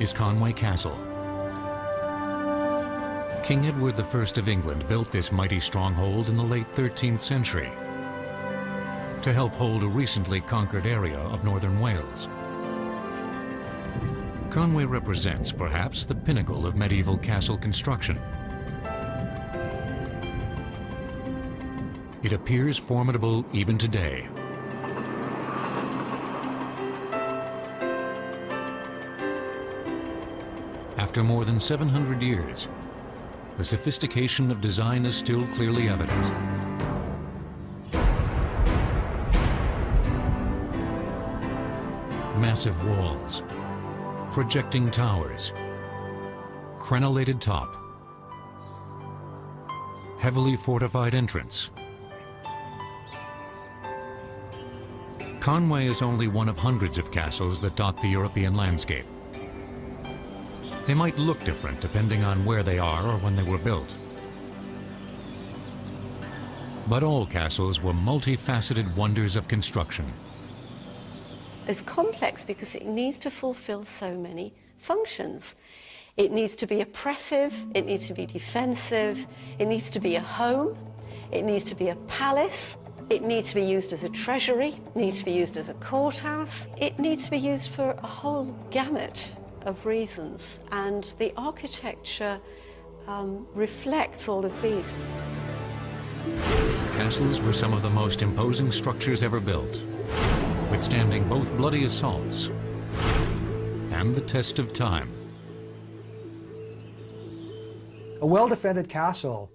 is Conway Castle. King Edward I of England built this mighty stronghold in the late 13th century to help hold a recently conquered area of northern Wales. Conway represents perhaps the pinnacle of medieval castle construction. It appears formidable even today. After more than 700 years, the sophistication of design is still clearly evident. Massive walls, projecting towers, crenellated top, heavily fortified entrance. Conway is only one of hundreds of castles that dot the European landscape. They might look different depending on where they are or when they were built. But all castles were multifaceted wonders of construction. It's complex because it needs to fulfill so many functions. It needs to be oppressive, it needs to be defensive, it needs to be a home, it needs to be a palace, it needs to be used as a treasury, it needs to be used as a courthouse, it needs to be used for a whole gamut of reasons, and the architecture reflects all of these. Castles were some of the most imposing structures ever built, withstanding both bloody assaults and the test of time. A well-defended castle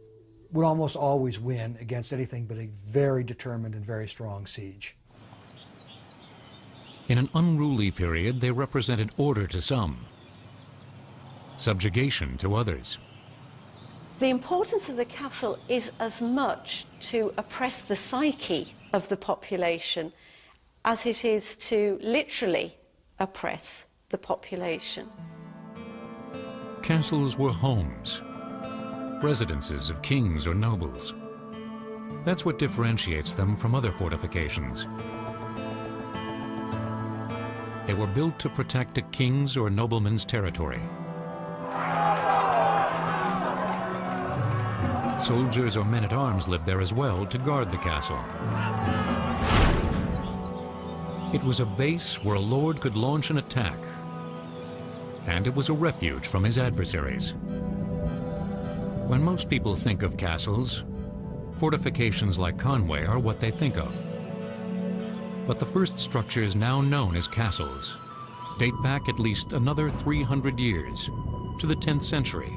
would almost always win against anything but a very determined and very strong siege. In an unruly period, they represented order to some, subjugation to others. The importance of the castle is as much to oppress the psyche of the population as it is to literally oppress the population. Castles were homes, residences of kings or nobles. That's what differentiates them from other fortifications. They were built to protect a king's or nobleman's territory. Soldiers or men-at-arms lived there as well to guard the castle. It was a base where a lord could launch an attack, and it was a refuge from his adversaries. When most people think of castles, fortifications like Conway are what they think of. But the first structures now known as castles date back at least another 300 years to the 10th century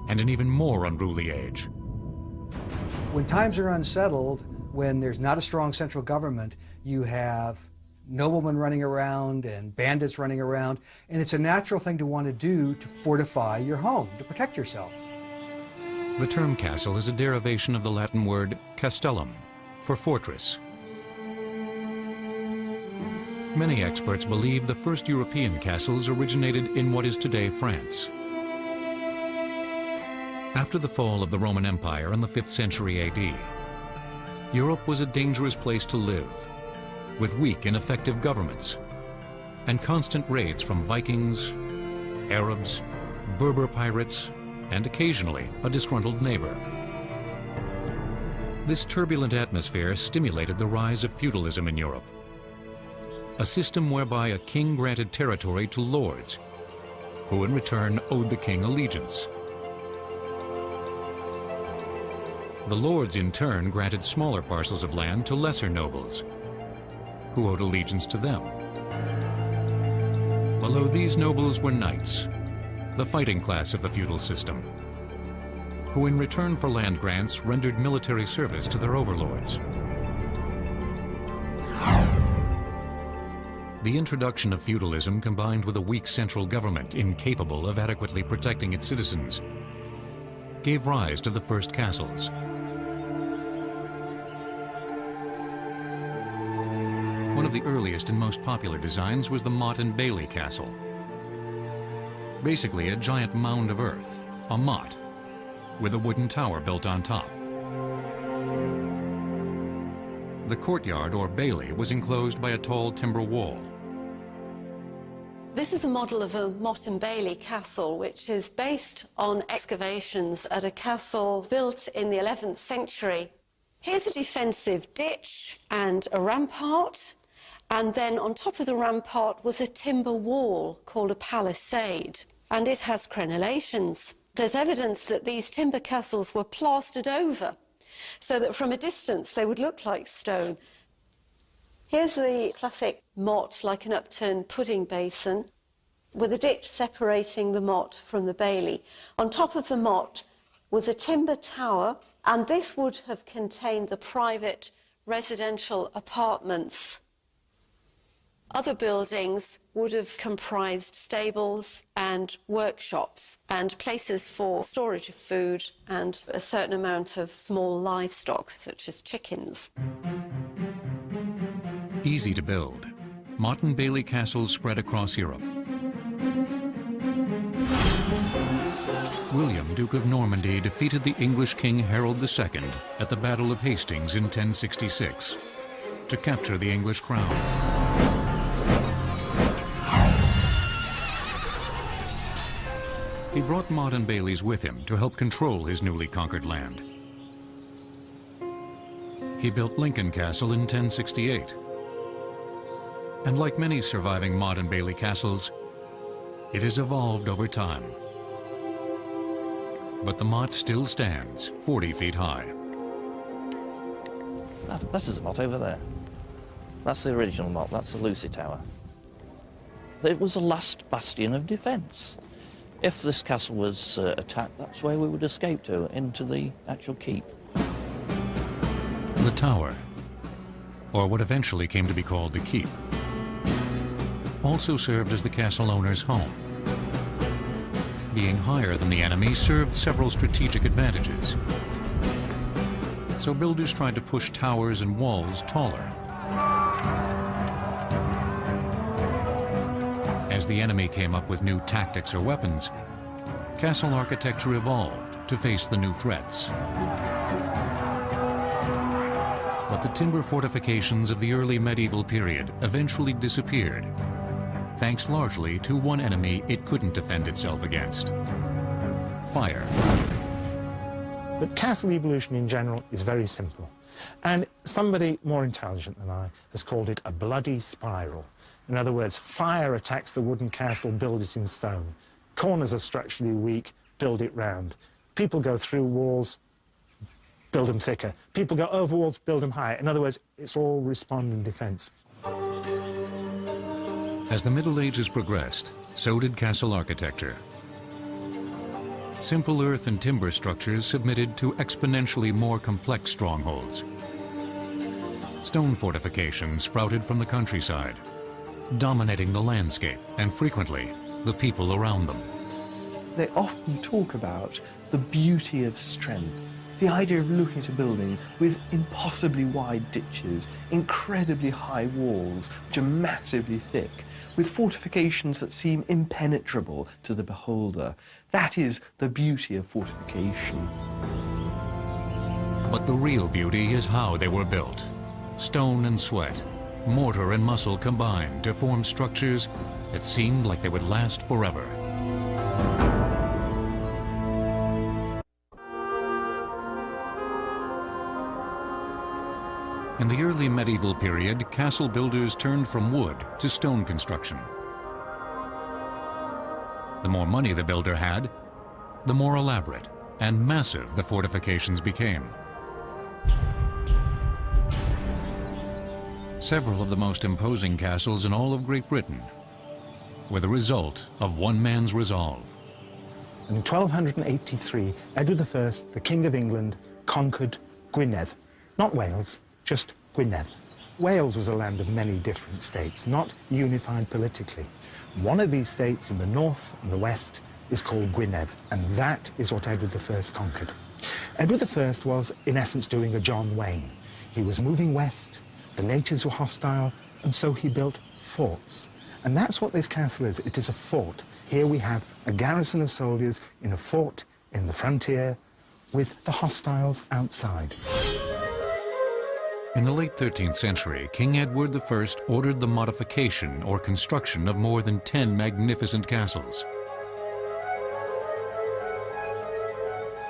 and an even more unruly age. When times are unsettled, when there's not a strong central government, you have noblemen running around and bandits running around, and it's a natural thing to want to do to fortify your home, to protect yourself. The term castle is a derivation of the Latin word castellum, for fortress. Many experts believe the first European castles originated in what is today France. After the fall of the Roman Empire in the 5th century AD, Europe was a dangerous place to live, with weak, ineffective governments and constant raids from Vikings, Arabs, Berber pirates, and occasionally a disgruntled neighbor. This turbulent atmosphere stimulated the rise of feudalism in Europe, a system whereby a king granted territory to lords, who in return owed the king allegiance. The lords in turn granted smaller parcels of land to lesser nobles, who owed allegiance to them. Below these nobles were knights, the fighting class of the feudal system, who in return for land grants rendered military service to their overlords. The introduction of feudalism combined with a weak central government incapable of adequately protecting its citizens gave rise to the first castles. One of the earliest and most popular designs was the Motte and Bailey Castle. Basically a giant mound of earth, a motte, with a wooden tower built on top. The courtyard or bailey was enclosed by a tall timber wall. This is a model of a Motte and Bailey castle, which is based on excavations at a castle built in the 11th century. Here's a defensive ditch and a rampart, and then on top of the rampart was a timber wall called a palisade, and it has crenellations. There's evidence that these timber castles were plastered over, so that from a distance they would look like stone. Here's the classic motte, like an upturned pudding basin, with a ditch separating the motte from the bailey. On top of the motte was a timber tower, and this would have contained the private residential apartments. Other buildings would have comprised stables and workshops and places for storage of food and a certain amount of small livestock, such as chickens. Easy to build, Motte and Bailey castles spread across Europe. William, Duke of Normandy, defeated the English King Harold II at the Battle of Hastings in 1066 to capture the English crown. He brought Motte and Bailey's with him to help control his newly conquered land. He built Lincoln Castle in 1068. And like many surviving Motte and Bailey castles, it has evolved over time. But the motte still stands 40 feet high. That is a motte over there. That's the original motte, that's the Lucy Tower. It was the last bastion of defence. If this castle was attacked, that's where we would escape to, into the actual keep. The tower, or what eventually came to be called the keep, also served as the castle owner's home. Being higher than the enemy served several strategic advantages. So builders tried to push towers and walls taller. As the enemy came up with new tactics or weapons, castle architecture evolved to face the new threats. But the timber fortifications of the early medieval period eventually disappeared, thanks largely to one enemy it couldn't defend itself against: fire. But castle evolution in general is very simple. And somebody more intelligent than I has called it a bloody spiral. In other words, fire attacks the wooden castle, build it in stone. Corners are structurally weak, build it round. People go through walls, build them thicker. People go over walls, build them higher. In other words, it's all respond and defence. As the Middle Ages progressed, so did castle architecture. Simple earth and timber structures submitted to exponentially more complex strongholds. Stone fortifications sprouted from the countryside, dominating the landscape and frequently the people around them. They often talk about the beauty of strength, the idea of looking at a building with impossibly wide ditches, incredibly high walls which are massively thick, with fortifications that seem impenetrable to the beholder. That is the beauty of fortification. But the real beauty is how they were built. Stone and sweat, mortar and muscle combined to form structures that seemed like they would last forever. In the early medieval period, castle builders turned from wood to stone construction. The more money the builder had, the more elaborate and massive the fortifications became. Several of the most imposing castles in all of Great Britain were the result of one man's resolve. In 1283, Edward I, the King of England, conquered Gwynedd. Not Wales, just Gwynedd. Wales was a land of many different states, not unified politically. One of these states in the north and the west is called Gwynedd, and that is what Edward I conquered. Edward I was, in essence, doing a John Wayne. He was moving west, the natives were hostile, and so he built forts. And that's what this castle is. It is a fort. Here we have a garrison of soldiers in a fort in the frontier with the hostiles outside. In the late 13th century, King Edward I ordered the modification or construction of more than 10 magnificent castles.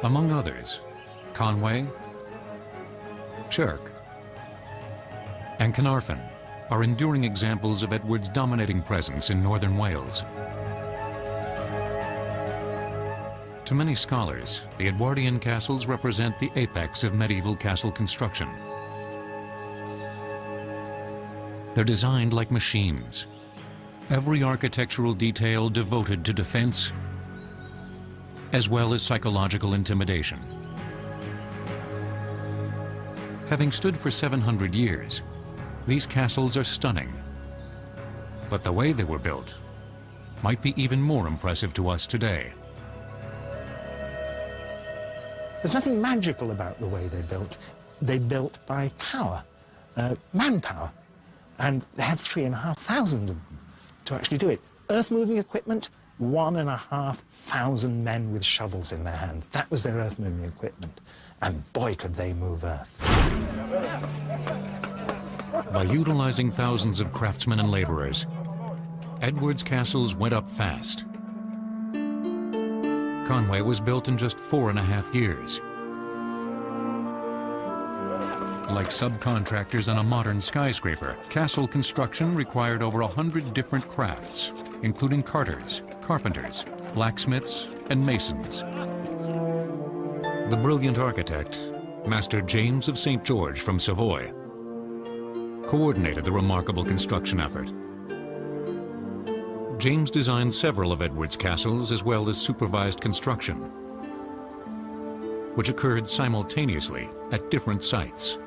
Among others, Conway, Chirk, and Caernarfon are enduring examples of Edward's dominating presence in northern Wales. To many scholars, the Edwardian castles represent the apex of medieval castle construction. They're designed like machines, every architectural detail devoted to defense, as well as psychological intimidation. Having stood for 700 years, these castles are stunning. But the way they were built might be even more impressive to us today. There's nothing magical about the way they built. They built by power, manpower. And they had 3,500 of them to actually do it. Earth-moving equipment, 1,500 men with shovels in their hand. That was their earth-moving equipment. And boy, could they move earth. By utilizing thousands of craftsmen and laborers, Edward's castles went up fast. Conway was built in just 4.5 years. Like subcontractors on a modern skyscraper, castle construction required over 100 different crafts, including carters, carpenters, blacksmiths, and masons. The brilliant architect, Master James of St. George from Savoy, coordinated the remarkable construction effort. James designed several of Edward's castles as well as supervised construction, which occurred simultaneously at different sites.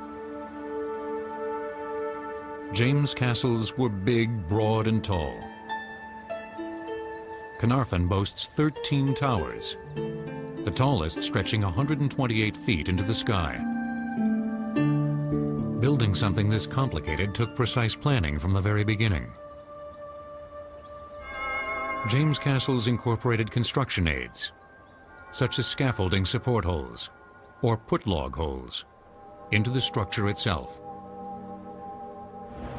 James' castles were big, broad, and tall. Caernarfon boasts 13 towers, the tallest stretching 128 feet into the sky. Building something this complicated took precise planning from the very beginning. James' castles incorporated construction aids, such as scaffolding support holes or put-log holes, into the structure itself.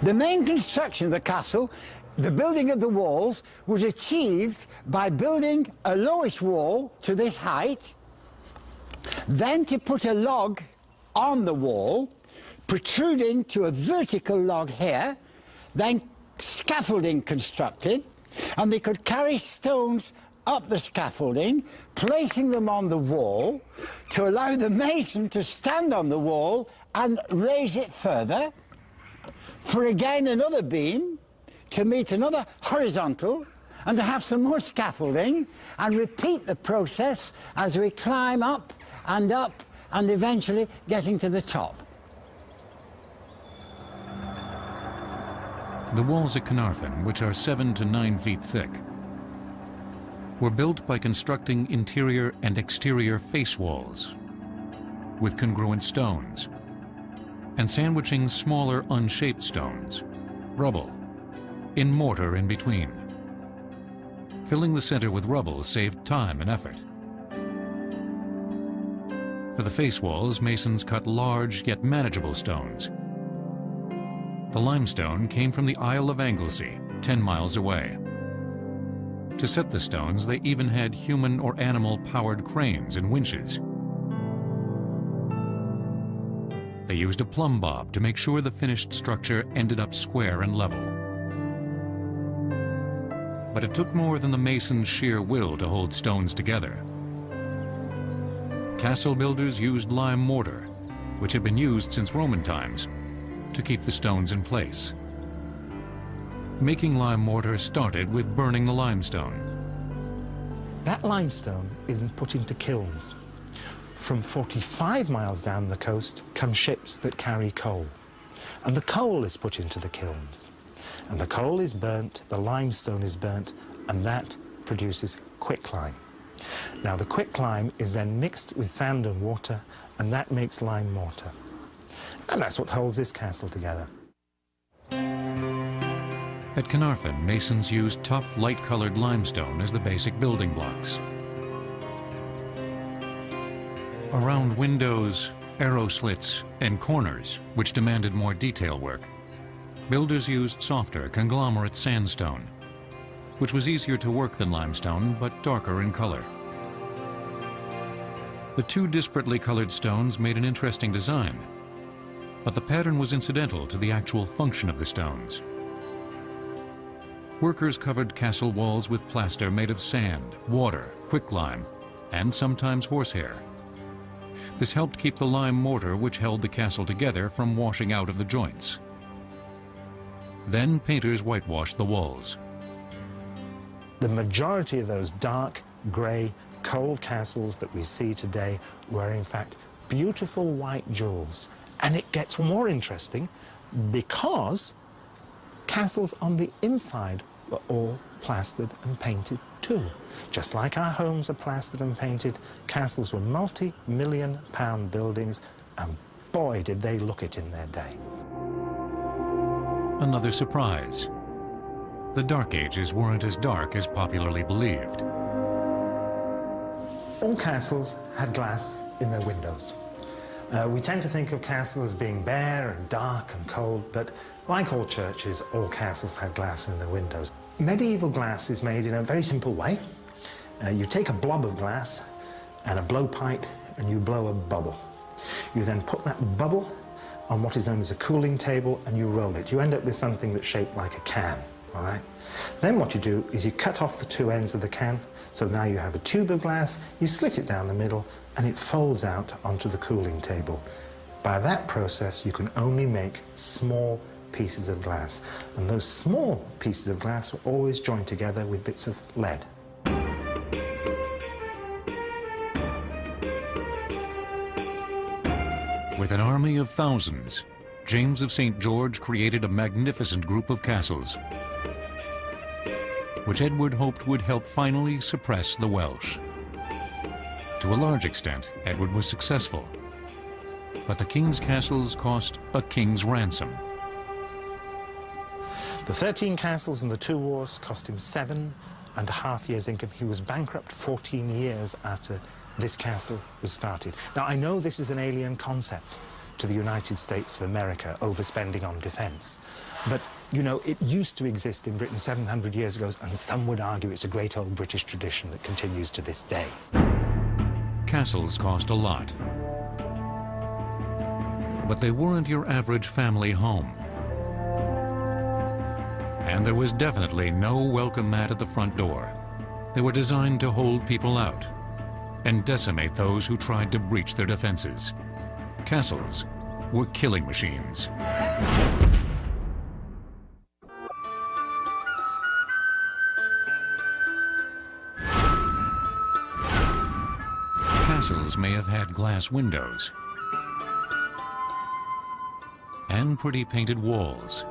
The main construction of the castle, the building of the walls, was achieved by building a lowish wall to this height, then to put a log on the wall, protruding to a vertical log here, then scaffolding constructed, and they could carry stones up the scaffolding, placing them on the wall to allow the mason to stand on the wall and raise it further, for again another beam to meet another horizontal, and to have some more scaffolding, and repeat the process as we climb up and eventually getting to the top. The walls at Caernarfon, which are 7 to 9 feet thick, were built by constructing interior and exterior face walls with congruent stones and sandwiching smaller unshaped stones, rubble, in mortar in between. Filling the center with rubble saved time and effort. For the face walls, masons cut large yet manageable stones. The limestone came from the Isle of Anglesey, 10 miles away. To set the stones, they even had human or animal-powered cranes and winches. They used a plumb bob to make sure the finished structure ended up square and level. But it took more than the mason's sheer will to hold stones together. Castle builders used lime mortar, which had been used since Roman times, to keep the stones in place. Making lime mortar started with burning the limestone. That limestone isn't put into kilns. From 45 miles down the coast come ships that carry coal. And the coal is put into the kilns. And the coal is burnt, the limestone is burnt, and that produces quicklime. Now the quicklime is then mixed with sand and water, and that makes lime mortar. And that's what holds this castle together. At Caernarfon, masons used tough, light-colored limestone as the basic building blocks. Around windows, arrow slits, and corners, which demanded more detail work, builders used softer conglomerate sandstone, which was easier to work than limestone, but darker in color. The two disparately colored stones made an interesting design, but the pattern was incidental to the actual function of the stones. Workers covered castle walls with plaster made of sand, water, quicklime, and sometimes horsehair. This helped keep the lime mortar which held the castle together from washing out of the joints. Then painters whitewashed the walls. The majority of those dark, grey, cold castles that we see today were in fact beautiful white jewels. And it gets more interesting because castles on the inside were all plastered and painted too. Just like our homes are plastered and painted, castles were multi-million-pound buildings, and boy did they look it in their day. Another surprise. The Dark Ages weren't as dark as popularly believed. All castles had glass in their windows. We tend to think of castles as being bare and dark and cold, but like all churches, all castles had glass in their windows. Medieval glass is made in a very simple way. You take a blob of glass and a blowpipe and you blow a bubble. You then put that bubble on what is known as a cooling table and you roll it. You end up with something that's shaped like a can, all right? Then what you do is you cut off the two ends of the can, so now you have a tube of glass, you slit it down the middle, and it folds out onto the cooling table. By that process, you can only make small pieces of glass, and those small pieces of glass were always joined together with bits of lead. With an army of thousands, James of St. George created a magnificent group of castles, which Edward hoped would help finally suppress the Welsh. To a large extent, Edward was successful, but the king's castles cost a king's ransom. The 13 castles and the 2 wars cost him 7.5 years' income. He was bankrupt 14 years after this castle was started. Now, I know this is an alien concept to the United States of America, overspending on defense. But, you know, it used to exist in Britain 700 years ago, and some would argue it's a great old British tradition that continues to this day. Castles cost a lot, but they weren't your average family home. And there was definitely no welcome mat at the front door. They were designed to hold people out and decimate those who tried to breach their defenses. Castles were killing machines. Castles may have had glass windows and pretty painted walls,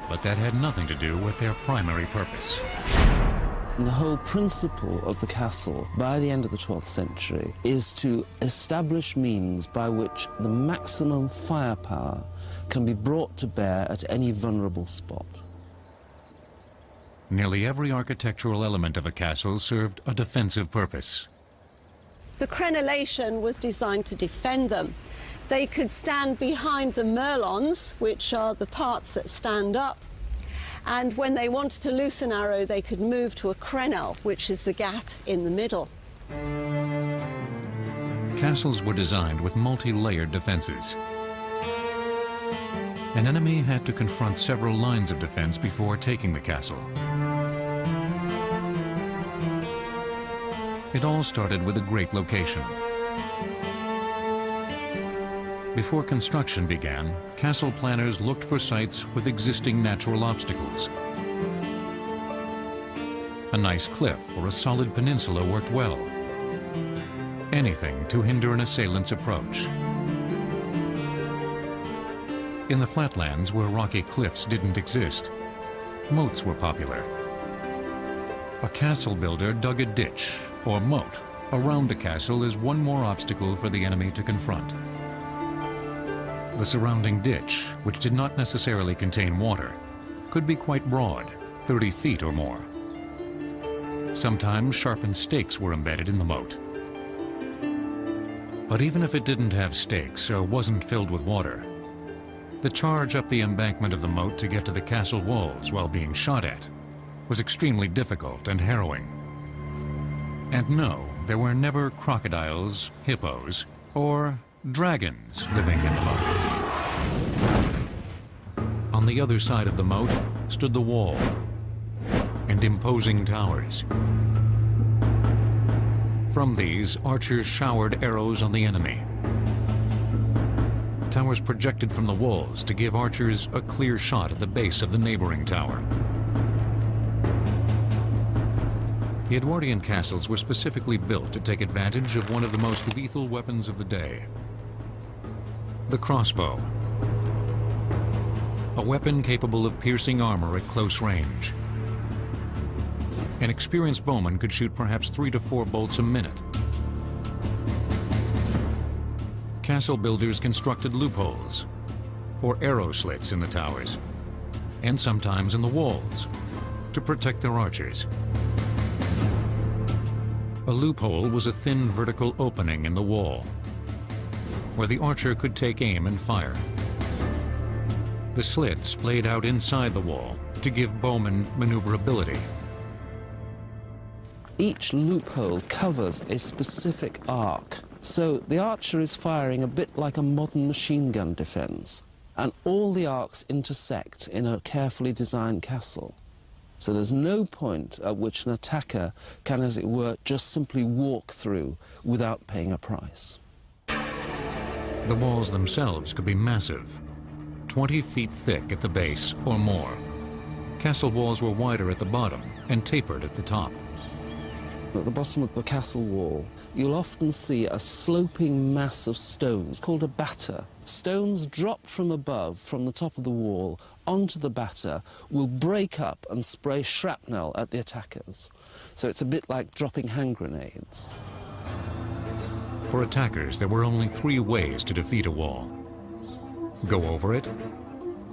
but that had nothing to do with their primary purpose. The whole principle of the castle, by the end of the 12th century, is to establish means by which the maximum firepower can be brought to bear at any vulnerable spot. Nearly every architectural element of a castle served a defensive purpose. The crenellation was designed to defend them. They could stand behind the merlons, which are the parts that stand up, and when they wanted to loose an arrow, they could move to a crenelle, which is the gap in the middle. Castles were designed with multi-layered defenses. An enemy had to confront several lines of defense before taking the castle. It all started with a great location. Before construction began, castle planners looked for sites with existing natural obstacles. A nice cliff or a solid peninsula worked well. Anything to hinder an assailant's approach. In the flatlands where rocky cliffs didn't exist, moats were popular. A castle builder dug a ditch or moat around a castle as one more obstacle for the enemy to confront. The surrounding ditch, which did not necessarily contain water, could be quite broad, 30 feet or more. Sometimes sharpened stakes were embedded in the moat. But even if it didn't have stakes or wasn't filled with water, the charge up the embankment of the moat to get to the castle walls while being shot at was extremely difficult and harrowing. And no, there were never crocodiles, hippos, or dragons living in the moat. On the other side of the moat stood the wall and imposing towers. From these, archers showered arrows on the enemy. Towers projected from the walls to give archers a clear shot at the base of the neighboring tower. The Edwardian castles were specifically built to take advantage of one of the most lethal weapons of the day, the crossbow. A weapon capable of piercing armor at close range. An experienced bowman could shoot perhaps 3 to 4 bolts a minute. Castle builders constructed loopholes, or arrow slits in the towers, and sometimes in the walls, to protect their archers. A loophole was a thin vertical opening in the wall, where the archer could take aim and fire. The slit splayed out inside the wall to give bowmen maneuverability. Each loophole covers a specific arc, so the archer is firing a bit like a modern machine gun defense, and all the arcs intersect in a carefully designed castle. So there's no point at which an attacker can, as it were, just simply walk through without paying a price. The walls themselves could be massive, 20 feet thick at the base or more. Castle walls were wider at the bottom and tapered at the top. At the bottom of the castle wall, you'll often see a sloping mass of stones called a batter. Stones dropped from above, from the top of the wall, onto the batter, will break up and spray shrapnel at the attackers. So it's a bit like dropping hand grenades. For attackers, there were only 3 ways to defeat a wall. Go over it,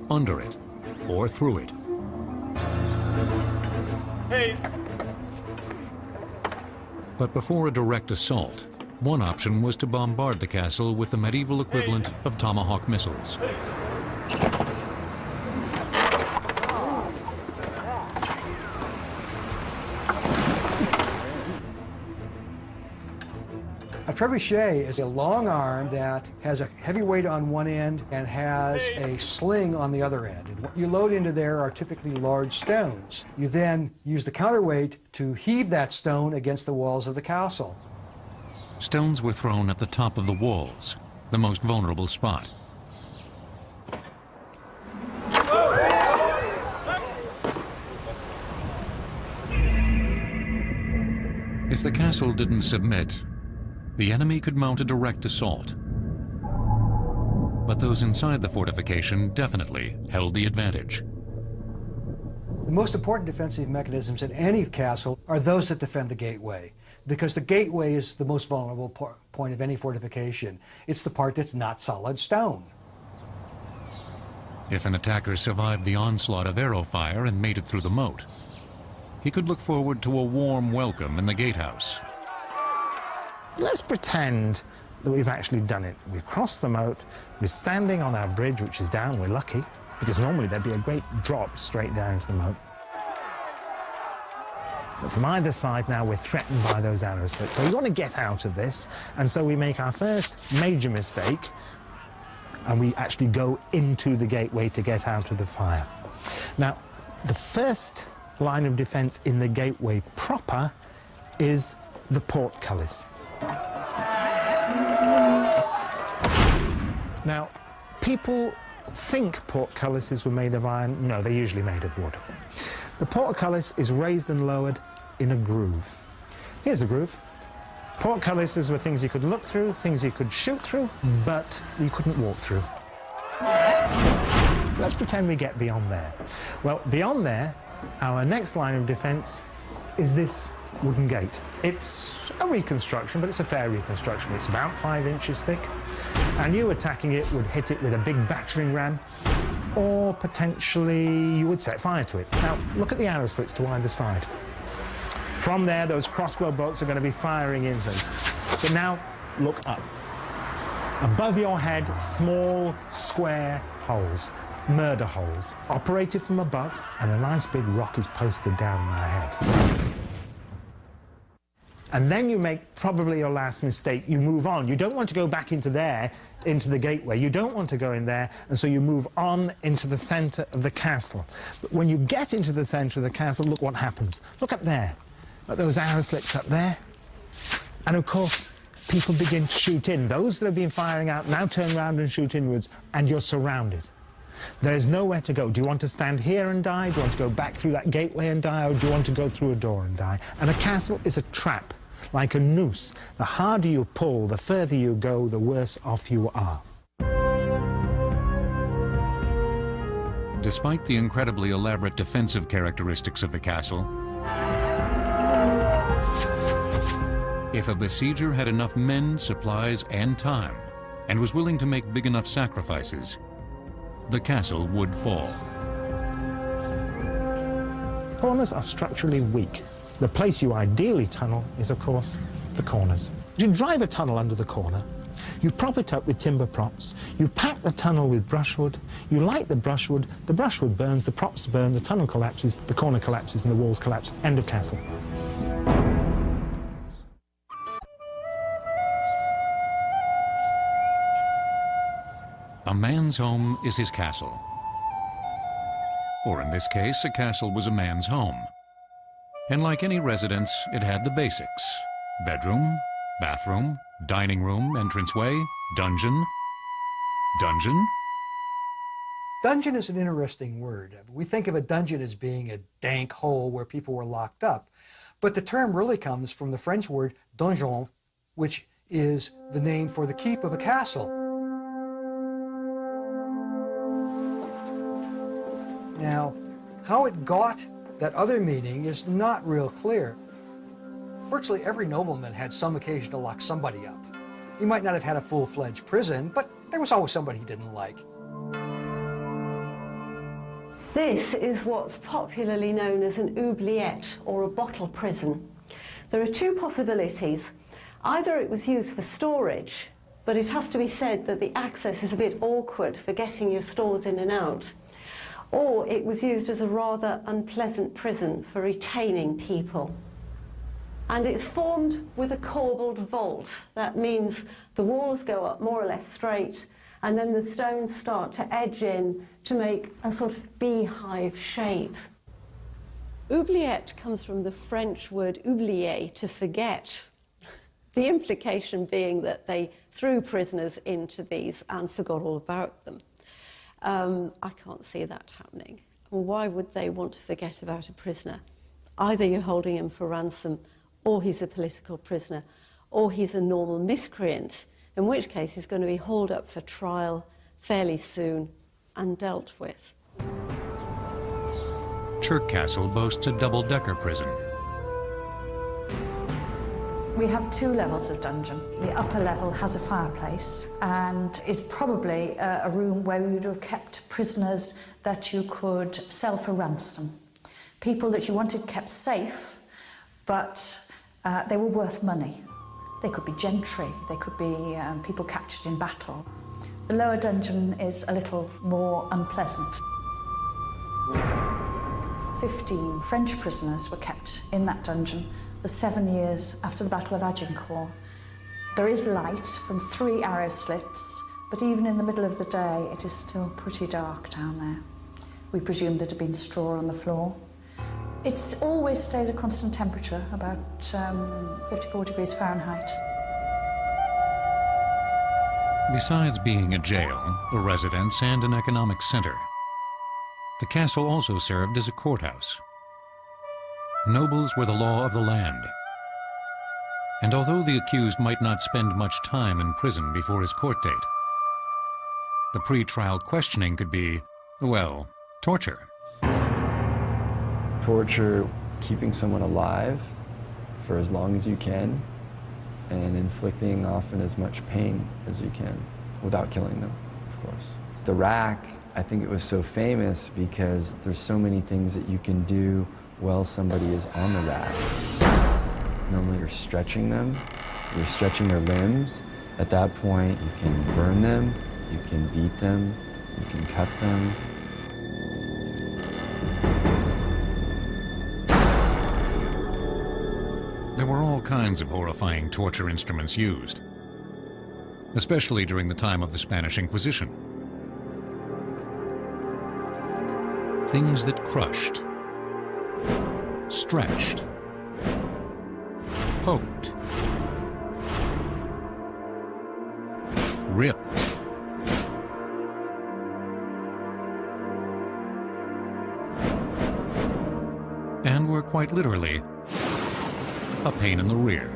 under it, or through it. Hey. But before a direct assault, one option was to bombard the castle with the medieval equivalent of Tomahawk missiles. A trebuchet is a long arm that has a heavy weight on one end and has a sling on the other end. And what you load into there are typically large stones. You then use the counterweight to heave that stone against the walls of the castle. Stones were thrown at the top of the walls, the most vulnerable spot. If the castle didn't submit, the enemy could mount a direct assault. But those inside the fortification definitely held the advantage. The most important defensive mechanisms in any castle are those that defend the gateway, because the gateway is the most vulnerable point of any fortification. It's the part that's not solid stone. If an attacker survived the onslaught of arrow fire and made it through the moat, he could look forward to a warm welcome in the gatehouse. Let's pretend that we've actually done it. We've crossed the moat, we're standing on our bridge, which is down, we're lucky, because normally there'd be a great drop straight down to the moat. But from either side now we're threatened by those arrow slits. So we want to get out of this, and so we make our first major mistake, and we actually go into the gateway to get out of the fire. Now, the first line of defense in the gateway proper is the portcullis. Now, people think portcullises were made of iron. No, they're usually made of wood. The portcullis is raised and lowered in a groove. Here's a groove. Portcullises were things you could look through, things you could shoot through, but you couldn't walk through. Let's pretend we get beyond there. Well, beyond there, our next line of defense is this wooden gate. It's a reconstruction, but it's a fair reconstruction. It's about 5 inches thick, and you attacking it would hit it with a big battering ram, or potentially you would set fire to it. Now, look at the arrow slits to either side. From there, those crossbow bolts are going to be firing into us. But now, look up. Above your head, small, square holes, murder holes, operated from above, and a nice big rock is posted down my head. And then you make probably your last mistake. You move on. You don't want to go back into there, into the gateway. You don't want to go in there, and so you move on into the centre of the castle. But when you get into the centre of the castle, look what happens. Look up there, at those arrowslits up there. And of course, people begin to shoot in. Those that have been firing out now turn around and shoot inwards, and you're surrounded. There is nowhere to go. Do you want to stand here and die? Do you want to go back through that gateway and die? Or do you want to go through a door and die? And a castle is a trap, like a noose. The harder you pull, the further you go, the worse off you are. Despite the incredibly elaborate defensive characteristics of the castle, if a besieger had enough men, supplies, and time, and was willing to make big enough sacrifices, the castle would fall. Corners are structurally weak. The place you ideally tunnel is, of course, the corners. You drive a tunnel under the corner, you prop it up with timber props, you pack the tunnel with brushwood, you light the brushwood burns, the props burn, the tunnel collapses, the corner collapses, and the walls collapse. End of castle. A man's home is his castle. Or in this case, a castle was a man's home. And like any residence, it had the basics: bedroom, bathroom, dining room, entranceway, dungeon. Dungeon? Dungeon is an interesting word. We think of a dungeon as being a dank hole where people were locked up. But the term really comes from the French word donjon, which is the name for the keep of a castle. Now, how it got that other meaning is not real clear. Virtually every nobleman had some occasion to lock somebody up. He might not have had a full-fledged prison, but there was always somebody he didn't like. This is what's popularly known as an oubliette, or a bottle prison. There are two possibilities. Either it was used for storage, but it has to be said that the access is a bit awkward for getting your stores in and out. Or it was used as a rather unpleasant prison for retaining people. And it's formed with a corbelled vault. That means the walls go up more or less straight, and then the stones start to edge in to make a sort of beehive shape. Oubliette comes from the French word oublier, to forget. The implication being that they threw prisoners into these and forgot all about them. I can't see that happening. Well, why would they want to forget about a prisoner? Either you're holding him for ransom, or he's a political prisoner, or he's a normal miscreant, in which case he's going to be hauled up for trial fairly soon and dealt with. Chirk Castle boasts a double-decker prison. We have two levels of dungeon. The upper level has a fireplace and is probably a room where you would have kept prisoners that you could sell for ransom. People that you wanted kept safe, but they were worth money. They could be gentry, they could be people captured in battle. The lower dungeon is a little more unpleasant. 15 French prisoners were kept in that dungeon for 7 years after the Battle of Agincourt. There is light from 3 arrow slits, but even in the middle of the day, it is still pretty dark down there. We presume there had been straw on the floor. It always stays a constant temperature, about 54 degrees Fahrenheit. Besides being a jail, a residence, and an economic center, the castle also served as a courthouse. Nobles were the law of the land. And although the accused might not spend much time in prison before his court date, the pre-trial questioning could be, well, torture. Torture, keeping someone alive for as long as you can, and inflicting often as much pain as you can, without killing them, of course. The rack, I think it was so famous because there's so many things that you can do while somebody is on the rack. Normally you're stretching them, you're stretching their limbs, At that point, you can burn them, you can beat them, you can cut them. There were all kinds of horrifying torture instruments used, especially during the time of the Spanish Inquisition. Things that crushed, stretched, poked, ripped, and were quite literally a pain in the rear.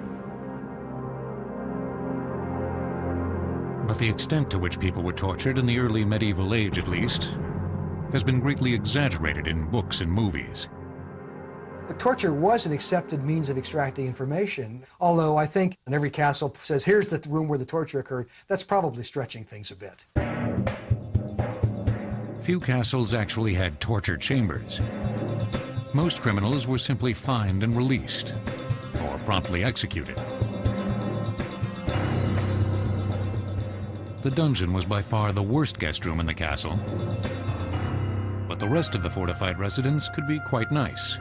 But the extent to which people were tortured in the early medieval age, at least, has been greatly exaggerated in books and movies. But torture was an accepted means of extracting information, although I think in every castle says, here's the room where the torture occurred. That's probably stretching things a bit. Few castles actually had torture chambers. Most criminals were simply fined and released, or promptly executed. The dungeon was by far the worst guest room in the castle, but the rest of the fortified residence could be quite nice.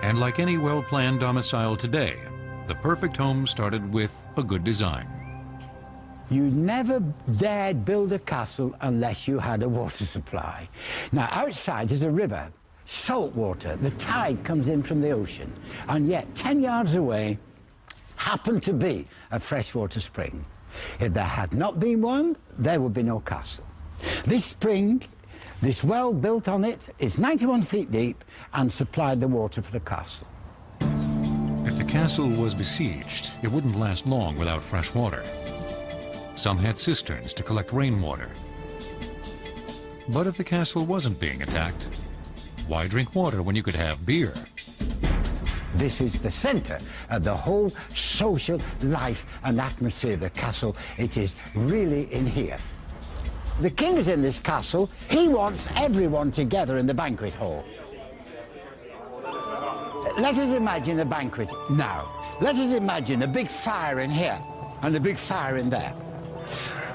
And like any well-planned domicile today, the perfect home started with a good design. You never dared build a castle unless you had a water supply. Now, outside is a river, salt water. The tide comes in from the ocean, and yet 10 yards away happened to be a freshwater spring. If there had not been one, there would be no castle. This spring, this well built on it, is 91 feet deep and supplied the water for the castle. If the castle was besieged, it wouldn't last long without fresh water. Some had cisterns to collect rainwater. But if the castle wasn't being attacked, why drink water when you could have beer? This is the center of the whole social life and atmosphere of the castle. It is really in here. The king is in this castle. He wants everyone together in the banquet hall. Let us imagine a banquet now. Let us imagine a big fire in here and a big fire in there.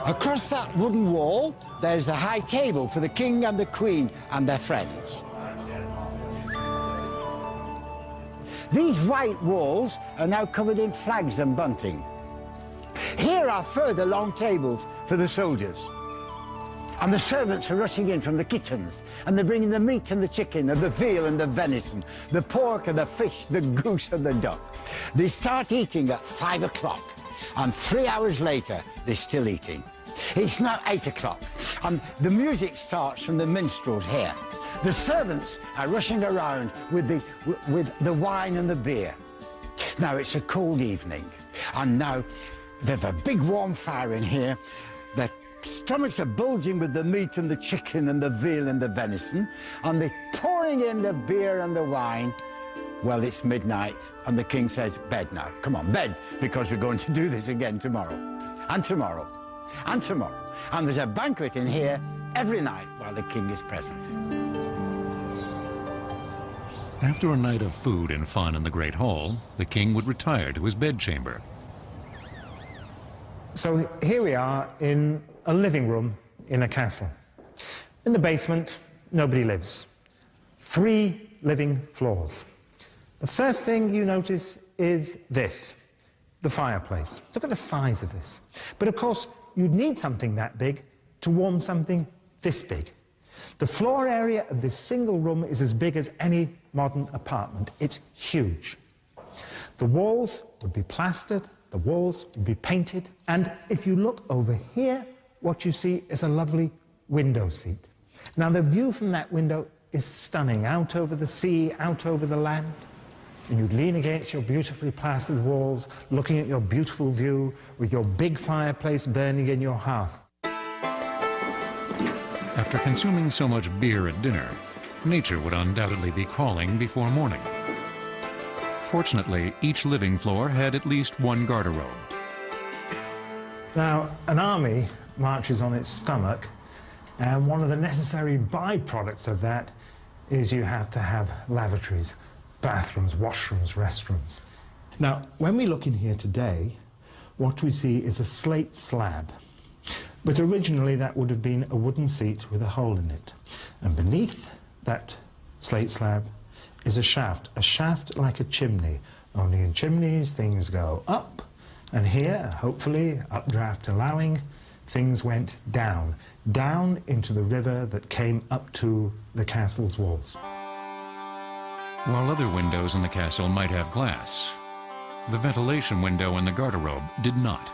Across that wooden wall, there's a high table for the king and the queen and their friends. These white walls are now covered in flags and bunting. Here are further long tables for the soldiers. And the servants are rushing in from the kitchens, and they're bringing the meat and the chicken and the veal and the venison, the pork and the fish, the goose and the duck. They start eating at 5 o'clock, and 3 hours later, they're still eating. It's now 8 o'clock, and the music starts from the minstrels here. The servants are rushing around with the wine and the beer. Now, it's a cold evening, and now there's a big warm fire in here. Their stomachs are bulging with the meat and the chicken and the veal and the venison, and they're pouring in the beer and the wine. Well, it's midnight, and the king says, bed now. Come on, bed, because we're going to do this again tomorrow, and tomorrow, and tomorrow. And there's a banquet in here every night while the king is present. After a night of food and fun in the Great Hall, the king would retire to his bedchamber. So here we are in a living room in a castle. In the basement, nobody lives. 3 living floors. The first thing you notice is this, the fireplace. Look at the size of this. But of course, you'd need something that big to warm something this big. The floor area of this single room is as big as any modern apartment. It's huge. The walls would be plastered, the walls would be painted, and if you look over here, what you see is a lovely window seat. Now, the view from that window is stunning, out over the sea, out over the land. And you'd lean against your beautifully plastered walls, looking at your beautiful view with your big fireplace burning in your hearth. After consuming so much beer at dinner, nature would undoubtedly be calling before morning. Fortunately, each living floor had at least one garderobe. Now, an army marches on its stomach, and one of the necessary byproducts of that is you have to have lavatories, bathrooms, washrooms, restrooms. Now, when we look in here today, what we see is a slate slab. But originally that would have been a wooden seat with a hole in it. And beneath that slate slab is a shaft like a chimney. Only in chimneys things go up, and here, hopefully, updraft allowing, things went down into the river that came up to the castle's walls. While other windows in the castle might have glass, the ventilation window in the garderobe did not.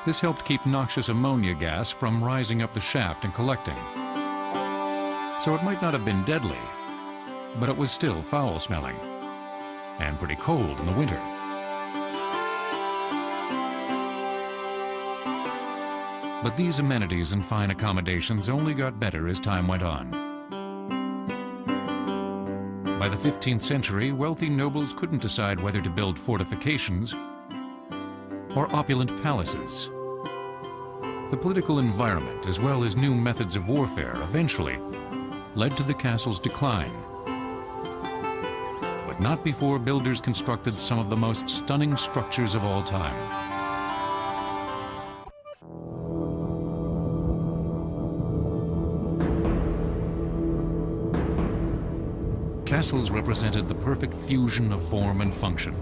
This helped keep noxious ammonia gas from rising up the shaft and collecting. So it might not have been deadly, but it was still foul-smelling and pretty cold in the winter. But these amenities and fine accommodations only got better as time went on. By the 15th century, wealthy nobles couldn't decide whether to build fortifications or opulent palaces. The political environment, as well as new methods of warfare, eventually led to the castle's decline. But not before builders constructed some of the most stunning structures of all time. Castles represented the perfect fusion of form and function.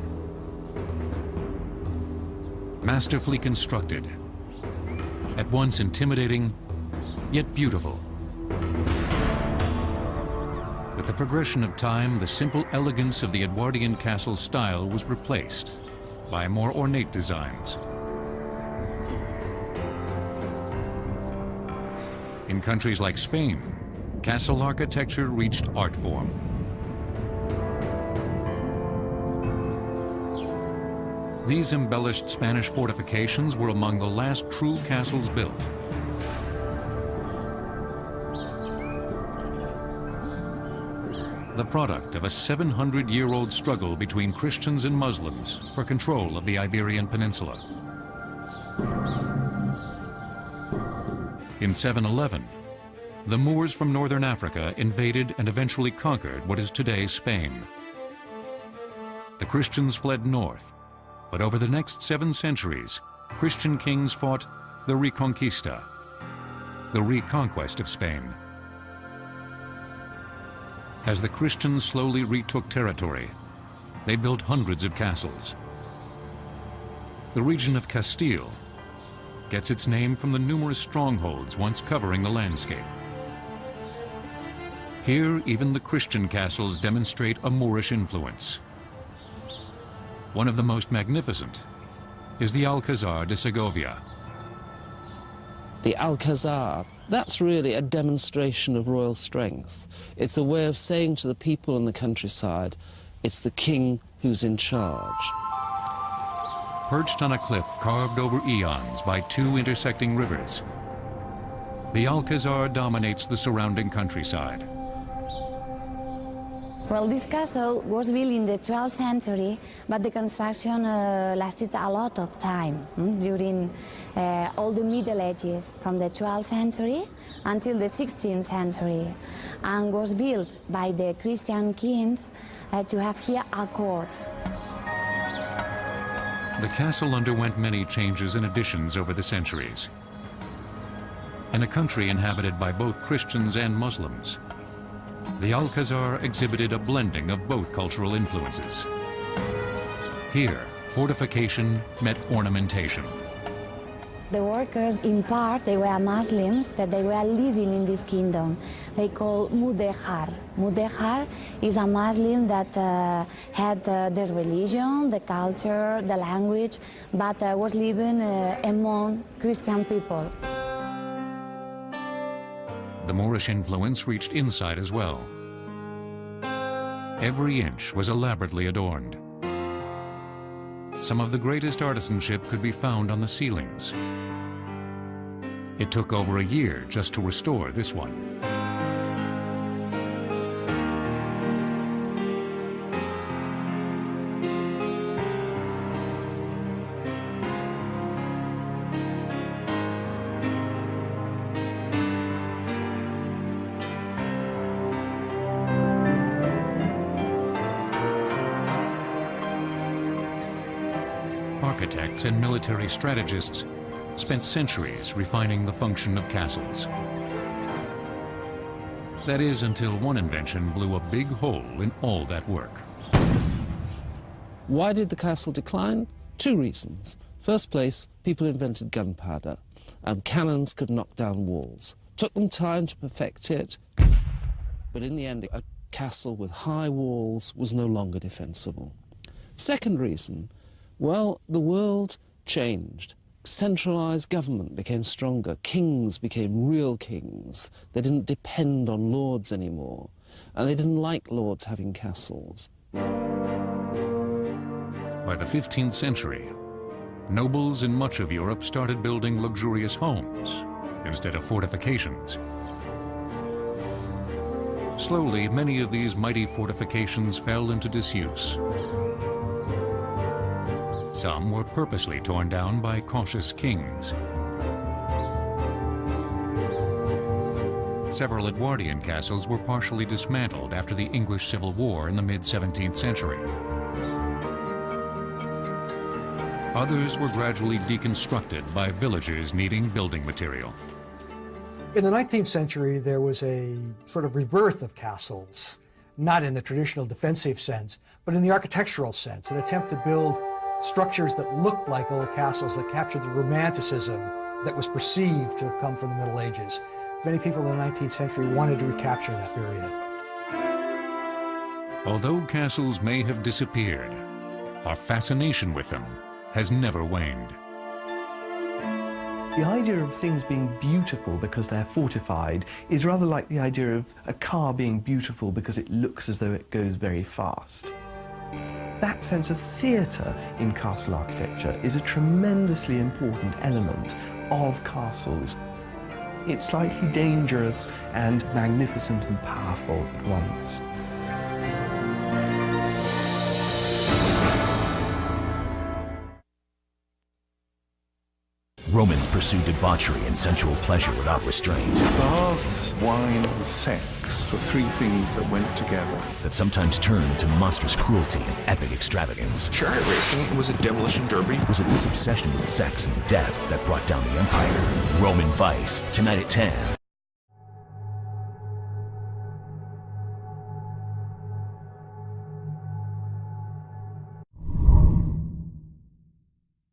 Masterfully constructed, at once intimidating, yet beautiful. With the progression of time, the simple elegance of the Edwardian castle style was replaced by more ornate designs. In countries like Spain, castle architecture reached art form. These embellished Spanish fortifications were among the last true castles built. The product of a 700-year-old struggle between Christians and Muslims for control of the Iberian Peninsula. In 711, the Moors from northern Africa invaded and eventually conquered what is today Spain. The Christians fled north, but over the next 7 centuries, Christian kings fought the Reconquista, the reconquest of Spain. As the Christians slowly retook territory, they built hundreds of castles. The region of Castile gets its name from the numerous strongholds once covering the landscape. Here, even the Christian castles demonstrate a Moorish influence. One of the most magnificent is the Alcazar de Segovia. The Alcazar, that's really a demonstration of royal strength. It's a way of saying to the people in the countryside, it's the king who's in charge. Perched on a cliff carved over eons by 2 intersecting rivers, the Alcazar dominates the surrounding countryside. Well, this castle was built in the 12th century, but the construction lasted a lot of time during all the Middle Ages, from the 12th century until the 16th century, and was built by the Christian kings to have here a court. The castle underwent many changes and additions over the centuries. In a country inhabited by both Christians and Muslims, the Alcazar exhibited a blending of both cultural influences. Here, fortification met ornamentation. The workers, in part, they were Muslims, that they were living in this kingdom. They call Mudehar. Mudehar is a Muslim that had the religion, the culture, the language, but was living among Christian people. The Moorish influence reached inside as well. Every inch was elaborately adorned. Some of the greatest artisanship could be found on the ceilings. It took over a year just to restore this one. architects and military strategists spent centuries refining the function of castles. That is, until one invention blew a big hole in all that work. Why did the castle decline? Two reasons. First place, people invented gunpowder, and cannons could knock down walls. Took them time to perfect it, but in the end, a castle with high walls was no longer defensible. Second reason, well, the world changed. Centralized government became stronger. Kings became real kings. They didn't depend on lords anymore, and they didn't like lords having castles. By the 15th century, nobles in much of Europe started building luxurious homes instead of fortifications. Slowly, many of these mighty fortifications fell into disuse. Some were purposely torn down by cautious kings. Several Edwardian castles were partially dismantled after the English Civil War in the mid-17th century. Others were gradually deconstructed by villagers needing building material. In the 19th century, there was a sort of rebirth of castles, not in the traditional defensive sense, but in the architectural sense, an attempt to build structures that looked like old castles, that captured the romanticism that was perceived to have come from the Middle Ages. Many people in the 19th century wanted to recapture that period. Although castles may have disappeared, our fascination with them has never waned. The idea of things being beautiful because they're fortified is rather like the idea of a car being beautiful because it looks as though it goes very fast. That sense of theatre in castle architecture is a tremendously important element of castles. It's slightly dangerous and magnificent and powerful at once. Romans pursued debauchery and sensual pleasure without restraint. Baths, wine, and sex were three things that went together. That sometimes turned into monstrous cruelty and epic extravagance. Chariot racing was a demolition derby. It was a disobsession with sex and death that brought down the empire. Roman Vice, tonight at 10